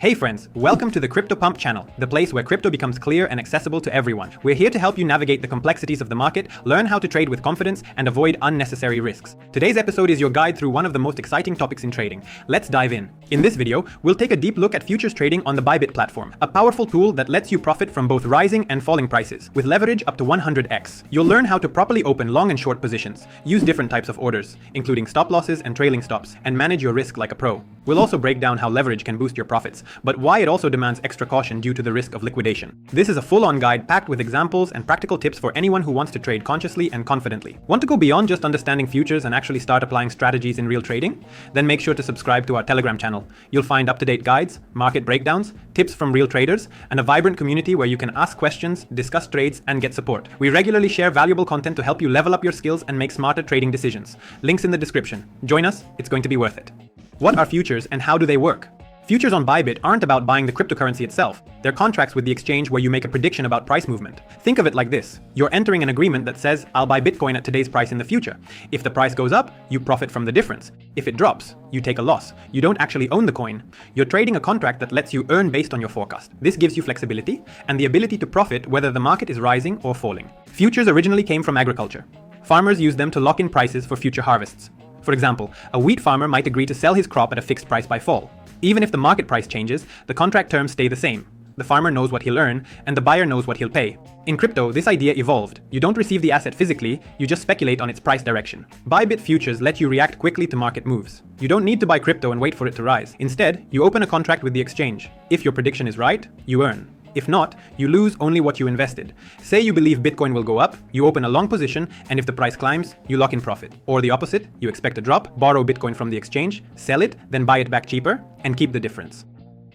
Hey friends, welcome to the Crypto Pump channel, the place where crypto becomes clear and accessible to everyone. We're here to help you navigate the complexities of the market, learn how to trade with confidence, and avoid unnecessary risks. Today's episode is your guide through one of the most exciting topics in trading. Let's dive in. In this video, we'll take a deep look at futures trading on the Bybit platform, a powerful tool that lets you profit from both rising and falling prices, with leverage up to 100x. You'll learn how to properly open long and short positions, use different types of orders, including stop losses and trailing stops, and manage your risk like a pro. We'll also break down how leverage can boost your profits, but why it also demands extra caution due to the risk of liquidation. This is a full-on guide packed with examples and practical tips for anyone who wants to trade consciously and confidently. Want to go beyond just understanding futures and actually start applying strategies in real trading? Then make sure to subscribe to our Telegram channel. You'll find up-to-date guides, market breakdowns, tips from real traders, and a vibrant community where you can ask questions, discuss trades, and get support. We regularly share valuable content to help you level up your skills and make smarter trading decisions. Links in the description. Join us, it's going to be worth it. What are futures and how do they work? Futures on Bybit aren't about buying the cryptocurrency itself. They're contracts with the exchange where you make a prediction about price movement. Think of it like this. You're entering an agreement that says, I'll buy Bitcoin at today's price in the future. If the price goes up, you profit from the difference. If it drops, you take a loss. You don't actually own the coin. You're trading a contract that lets you earn based on your forecast. This gives you flexibility and the ability to profit whether the market is rising or falling. Futures originally came from agriculture. Farmers used them to lock in prices for future harvests. For example, a wheat farmer might agree to sell his crop at a fixed price by fall. Even if the market price changes, the contract terms stay the same. The farmer knows what he'll earn, and the buyer knows what he'll pay. In crypto, this idea evolved. You don't receive the asset physically, you just speculate on its price direction. Bybit futures let you react quickly to market moves. You don't need to buy crypto and wait for it to rise. Instead, you open a contract with the exchange. If your prediction is right, you earn. If not, you lose only what you invested. Say you believe Bitcoin will go up, you open a long position, and if the price climbs, you lock in profit. Or the opposite, you expect a drop, borrow Bitcoin from the exchange, sell it, then buy it back cheaper, and keep the difference.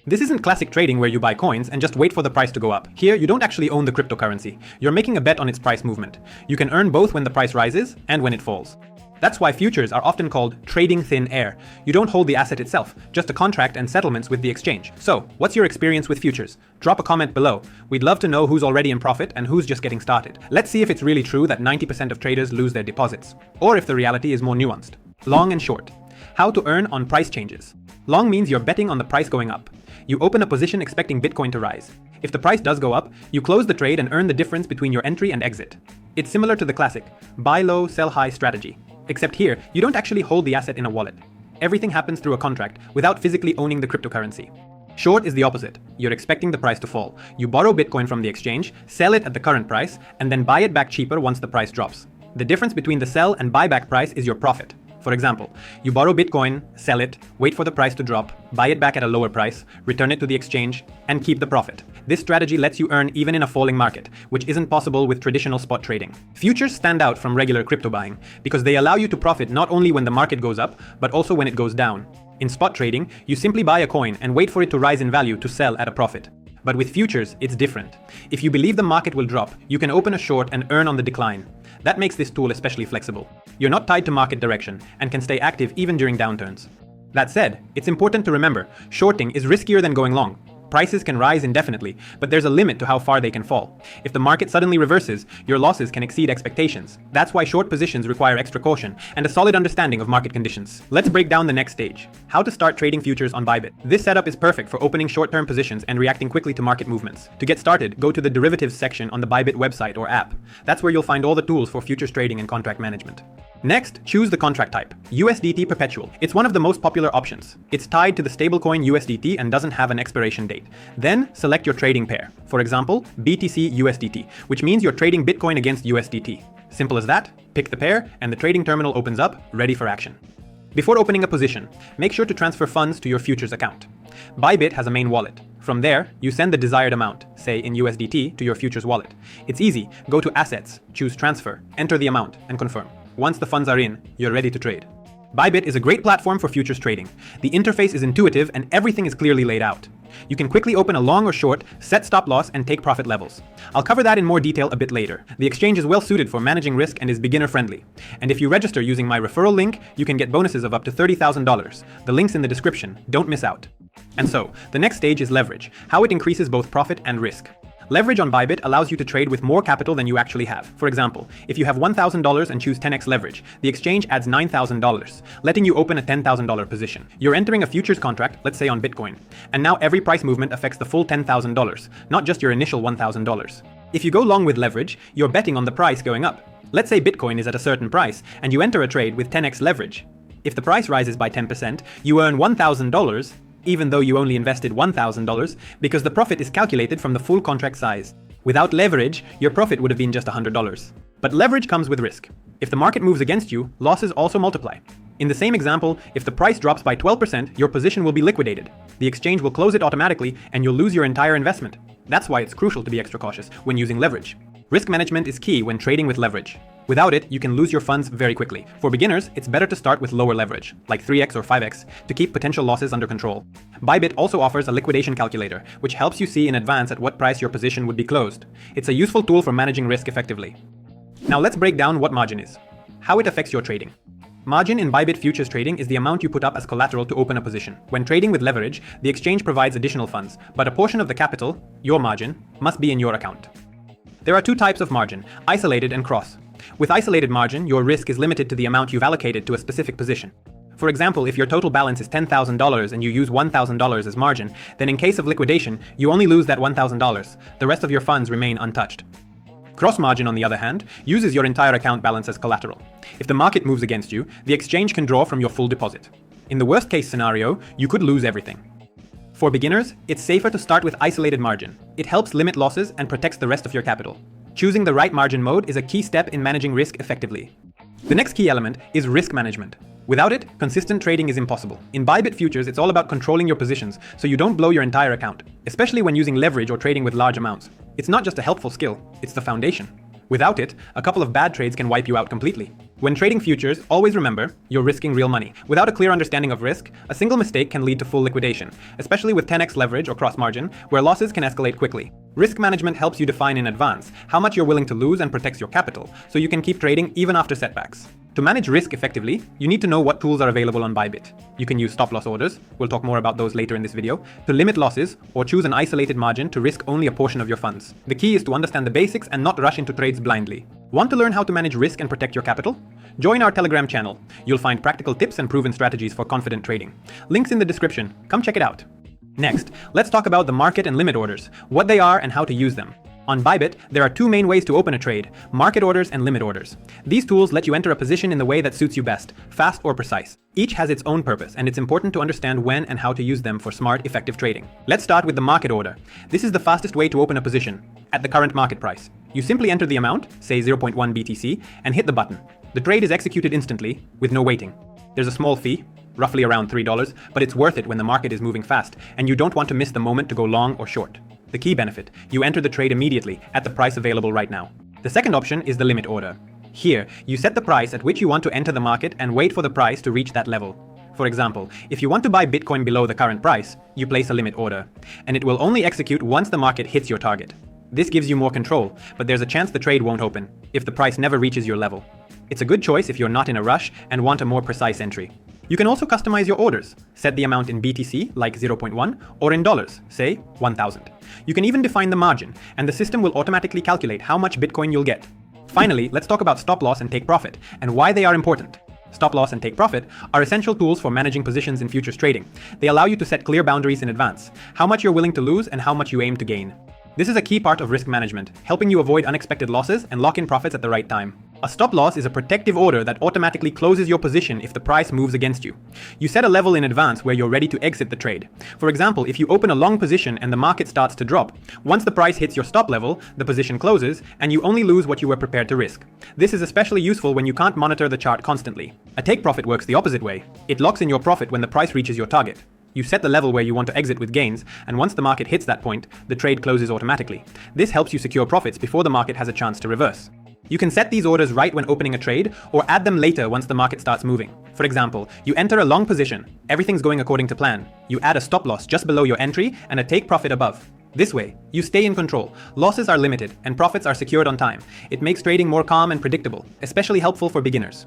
This isn't classic trading where you buy coins and just wait for the price to go up. Here, you don't actually own the cryptocurrency. You're making a bet on its price movement. You can earn both when the price rises and when it falls. That's why futures are often called trading thin air. You don't hold the asset itself, just a contract and settlements with the exchange. So, what's your experience with futures? Drop a comment below. We'd love to know who's already in profit and who's just getting started. Let's see if it's really true that 90% of traders lose their deposits, or if the reality is more nuanced. Long and short. How to earn on price changes. Long means you're betting on the price going up. You open a position expecting Bitcoin to rise. If the price does go up, you close the trade and earn the difference between your entry and exit. It's similar to the classic buy low, sell high strategy. Except here, you don't actually hold the asset in a wallet. Everything happens through a contract, without physically owning the cryptocurrency. Short is the opposite. You're expecting the price to fall. You borrow Bitcoin from the exchange, sell it at the current price, and then buy it back cheaper once the price drops. The difference between the sell and buyback price is your profit. For example, you borrow Bitcoin, sell it, wait for the price to drop, buy it back at a lower price, return it to the exchange, and keep the profit. This strategy lets you earn even in a falling market, which isn't possible with traditional spot trading. Futures stand out from regular crypto buying because they allow you to profit not only when the market goes up, but also when it goes down. In spot trading, you simply buy a coin and wait for it to rise in value to sell at a profit. But with futures, it's different. If you believe the market will drop, you can open a short and earn on the decline. That makes this tool especially flexible. You're not tied to market direction and can stay active even during downturns. That said, it's important to remember, shorting is riskier than going long. Prices can rise indefinitely, but there's a limit to how far they can fall. If the market suddenly reverses, your losses can exceed expectations. That's why short positions require extra caution and a solid understanding of market conditions. Let's break down the next stage. How to start trading futures on Bybit. This setup is perfect for opening short-term positions and reacting quickly to market movements. To get started, go to the derivatives section on the Bybit website or app. That's where you'll find all the tools for futures trading and contract management. Next, choose the contract type, USDT Perpetual. It's one of the most popular options. It's tied to the stablecoin USDT and doesn't have an expiration date. Then, select your trading pair. For example, BTC USDT, which means you're trading Bitcoin against USDT. Simple as that, pick the pair, and the trading terminal opens up, ready for action. Before opening a position, make sure to transfer funds to your futures account. Bybit has a main wallet. From there, you send the desired amount, say in USDT, to your futures wallet. It's easy. Go to Assets, choose Transfer, enter the amount, and confirm. Once the funds are in, you're ready to trade. Bybit is a great platform for futures trading. The interface is intuitive and everything is clearly laid out. You can quickly open a long or short, set stop loss, and take profit levels. I'll cover that in more detail a bit later. The exchange is well suited for managing risk and is beginner friendly. And if you register using my referral link, you can get bonuses of up to $30,000. The link's in the description. Don't miss out. And so, the next stage is leverage, how it increases both profit and risk. Leverage on Bybit allows you to trade with more capital than you actually have. For example, if you have $1,000 and choose 10x leverage, the exchange adds $9,000, letting you open a $10,000 position. You're entering a futures contract, let's say on Bitcoin, and now every price movement affects the full $10,000, not just your initial $1,000. If you go long with leverage, you're betting on the price going up. Let's say Bitcoin is at a certain price, and you enter a trade with 10x leverage. If the price rises by 10%, you earn $1,000, even though you only invested $1,000, because the profit is calculated from the full contract size. Without leverage, your profit would have been just $100. But leverage comes with risk. If the market moves against you, losses also multiply. In the same example, if the price drops by 12%, your position will be liquidated. The exchange will close it automatically, and you'll lose your entire investment. That's why it's crucial to be extra cautious when using leverage. Risk management is key when trading with leverage. Without it, you can lose your funds very quickly. For beginners, it's better to start with lower leverage, like 3x or 5x, to keep potential losses under control. Bybit also offers a liquidation calculator, which helps you see in advance at what price your position would be closed. It's a useful tool for managing risk effectively. Now let's break down what margin is, how it affects your trading. Margin in Bybit futures trading is the amount you put up as collateral to open a position. When trading with leverage, the exchange provides additional funds, but a portion of the capital, your margin, must be in your account. There are two types of margin, isolated and cross. With isolated margin, your risk is limited to the amount you've allocated to a specific position. For example, if your total balance is $10,000 and you use $1,000 as margin, then in case of liquidation, you only lose that $1,000. The rest of your funds remain untouched. Cross margin, on the other hand, uses your entire account balance as collateral. If the market moves against you, the exchange can draw from your full deposit. In the worst case scenario, you could lose everything. For beginners, it's safer to start with isolated margin. It helps limit losses and protects the rest of your capital. Choosing the right margin mode is a key step in managing risk effectively. The next key element is risk management. Without it, consistent trading is impossible. In Bybit futures, it's all about controlling your positions so you don't blow your entire account, especially when using leverage or trading with large amounts. It's not just a helpful skill, it's the foundation. Without it, a couple of bad trades can wipe you out completely. When trading futures, always remember, you're risking real money. Without a clear understanding of risk, a single mistake can lead to full liquidation, especially with 10x leverage or cross margin, where losses can escalate quickly. Risk management helps you define in advance how much you're willing to lose and protects your capital, so you can keep trading even after setbacks. To manage risk effectively, you need to know what tools are available on Bybit. You can use stop-loss orders, we'll talk more about those later in this video, to limit losses, or choose an isolated margin to risk only a portion of your funds. The key is to understand the basics and not rush into trades blindly. Want to learn how to manage risk and protect your capital? Join our Telegram channel. You'll find practical tips and proven strategies for confident trading. Links in the description. Come check it out. Next, let's talk about the market and limit orders, what they are and how to use them. On Bybit, there are two main ways to open a trade, market orders and limit orders. These tools let you enter a position in the way that suits you best, fast or precise. Each has its own purpose, and it's important to understand when and how to use them for smart, effective trading. Let's start with the market order. This is the fastest way to open a position, at the current market price. You simply enter the amount, say 0.1 BTC, and hit the button. The trade is executed instantly, with no waiting. There's a small fee, roughly around $3, but it's worth it when the market is moving fast, and you don't want to miss the moment to go long or short. The key benefit, you enter the trade immediately at the price available right now. The second option is the limit order. Here, you set the price at which you want to enter the market and wait for the price to reach that level. For example, if you want to buy Bitcoin below the current price, you place a limit order, and it will only execute once the market hits your target. This gives you more control, but there's a chance the trade won't open if the price never reaches your level. It's a good choice if you're not in a rush and want a more precise entry. You can also customize your orders. Set the amount in BTC, like 0.1, or in dollars, say 1,000. You can even define the margin, and the system will automatically calculate how much Bitcoin you'll get. Finally, let's talk about stop loss and take profit, and why they are important. Stop loss and take profit are essential tools for managing positions in futures trading. They allow you to set clear boundaries in advance, how much you're willing to lose and how much you aim to gain. This is a key part of risk management, helping you avoid unexpected losses and lock in profits at the right time. A stop loss is a protective order that automatically closes your position if the price moves against you. You set a level in advance where you're ready to exit the trade. For example, if you open a long position and the market starts to drop, once the price hits your stop level, the position closes and you only lose what you were prepared to risk. This is especially useful when you can't monitor the chart constantly. A take profit works the opposite way. It locks in your profit when the price reaches your target. You set the level where you want to exit with gains, and once the market hits that point, the trade closes automatically. This helps you secure profits before the market has a chance to reverse. You can set these orders right when opening a trade, or add them later once the market starts moving. For example, you enter a long position, everything's going according to plan. You add a stop loss just below your entry and a take profit above. This way, you stay in control, losses are limited, and profits are secured on time. It makes trading more calm and predictable, especially helpful for beginners.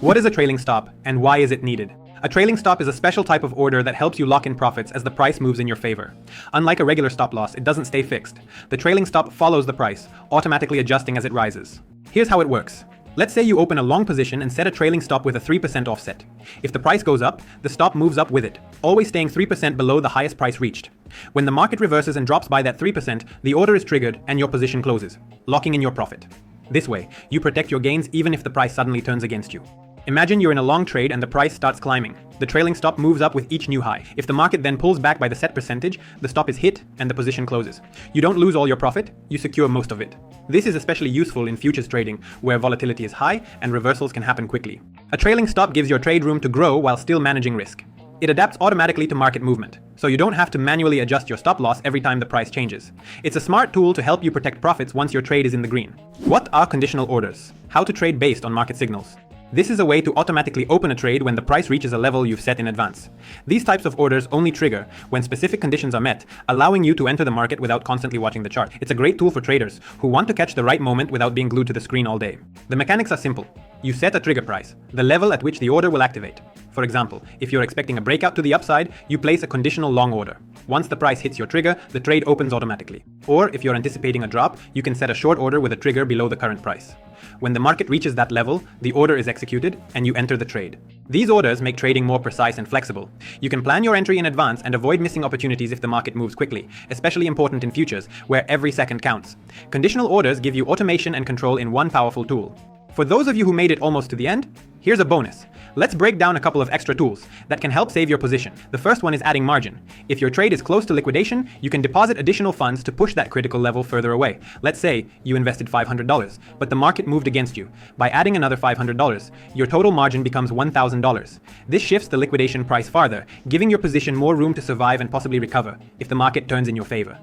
What is a trailing stop, and why is it needed? A trailing stop is a special type of order that helps you lock in profits as the price moves in your favor. Unlike a regular stop loss, it doesn't stay fixed. The trailing stop follows the price, automatically adjusting as it rises. Here's how it works. Let's say you open a long position and set a trailing stop with a 3% offset. If the price goes up, the stop moves up with it, always staying 3% below the highest price reached. When the market reverses and drops by that 3%, the order is triggered and your position closes, locking in your profit. This way, you protect your gains even if the price suddenly turns against you. Imagine you're in a long trade and the price starts climbing. The trailing stop moves up with each new high. If the market then pulls back by the set percentage, the stop is hit and the position closes. You don't lose all your profit, you secure most of it. This is especially useful in futures trading, where volatility is high and reversals can happen quickly. A trailing stop gives your trade room to grow while still managing risk. It adapts automatically to market movement, so you don't have to manually adjust your stop loss every time the price changes. It's a smart tool to help you protect profits once your trade is in the green. What are conditional orders? How to trade based on market signals. This is a way to automatically open a trade when the price reaches a level you've set in advance. These types of orders only trigger when specific conditions are met, allowing you to enter the market without constantly watching the chart. It's a great tool for traders who want to catch the right moment without being glued to the screen all day. The mechanics are simple. You set a trigger price, the level at which the order will activate. For example, if you're expecting a breakout to the upside, you place a conditional long order. Once the price hits your trigger, the trade opens automatically. Or if you're anticipating a drop, you can set a short order with a trigger below the current price. When the market reaches that level, the order is executed and you enter the trade. These orders make trading more precise and flexible. You can plan your entry in advance and avoid missing opportunities if the market moves quickly, especially important in futures, where every second counts. Conditional orders give you automation and control in one powerful tool. For those of you who made it almost to the end, here's a bonus. Let's break down a couple of extra tools that can help save your position. The first one is adding margin. If your trade is close to liquidation, you can deposit additional funds to push that critical level further away. Let's say you invested $500, but the market moved against you. By adding another $500, your total margin becomes $1,000. This shifts the liquidation price farther, giving your position more room to survive and possibly recover if the market turns in your favor.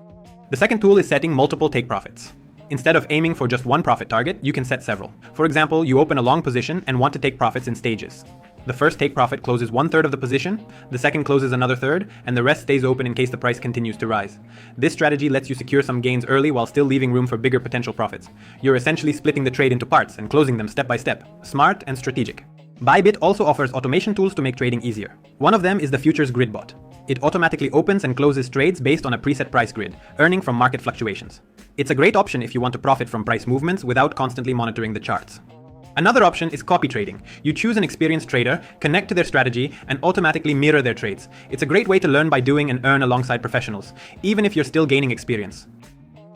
The second tool is setting multiple take profits. Instead of aiming for just one profit target, you can set several. For example, you open a long position and want to take profits in stages. The first take profit closes 1/3 of the position, the second closes another third, and the rest stays open in case the price continues to rise. This strategy lets you secure some gains early while still leaving room for bigger potential profits. You're essentially splitting the trade into parts and closing them step by step. Smart and strategic. Bybit also offers automation tools to make trading easier. One of them is the Futures Grid bot. It automatically opens and closes trades based on a preset price grid, earning from market fluctuations. It's a great option if you want to profit from price movements without constantly monitoring the charts. Another option is copy trading. You choose an experienced trader, connect to their strategy, and automatically mirror their trades. It's a great way to learn by doing and earn alongside professionals, even if you're still gaining experience.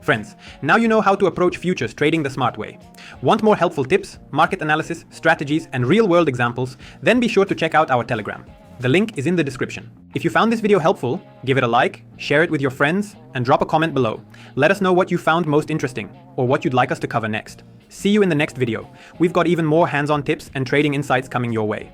Friends, now you know how to approach futures trading the smart way. Want more helpful tips, market analysis, strategies, and real-world examples? Then be sure to check out our Telegram. The link is in the description. If you found this video helpful, give it a like, share it with your friends, and drop a comment below. Let us know what you found most interesting, or what you'd like us to cover next. See you in the next video. We've got even more hands-on tips and trading insights coming your way.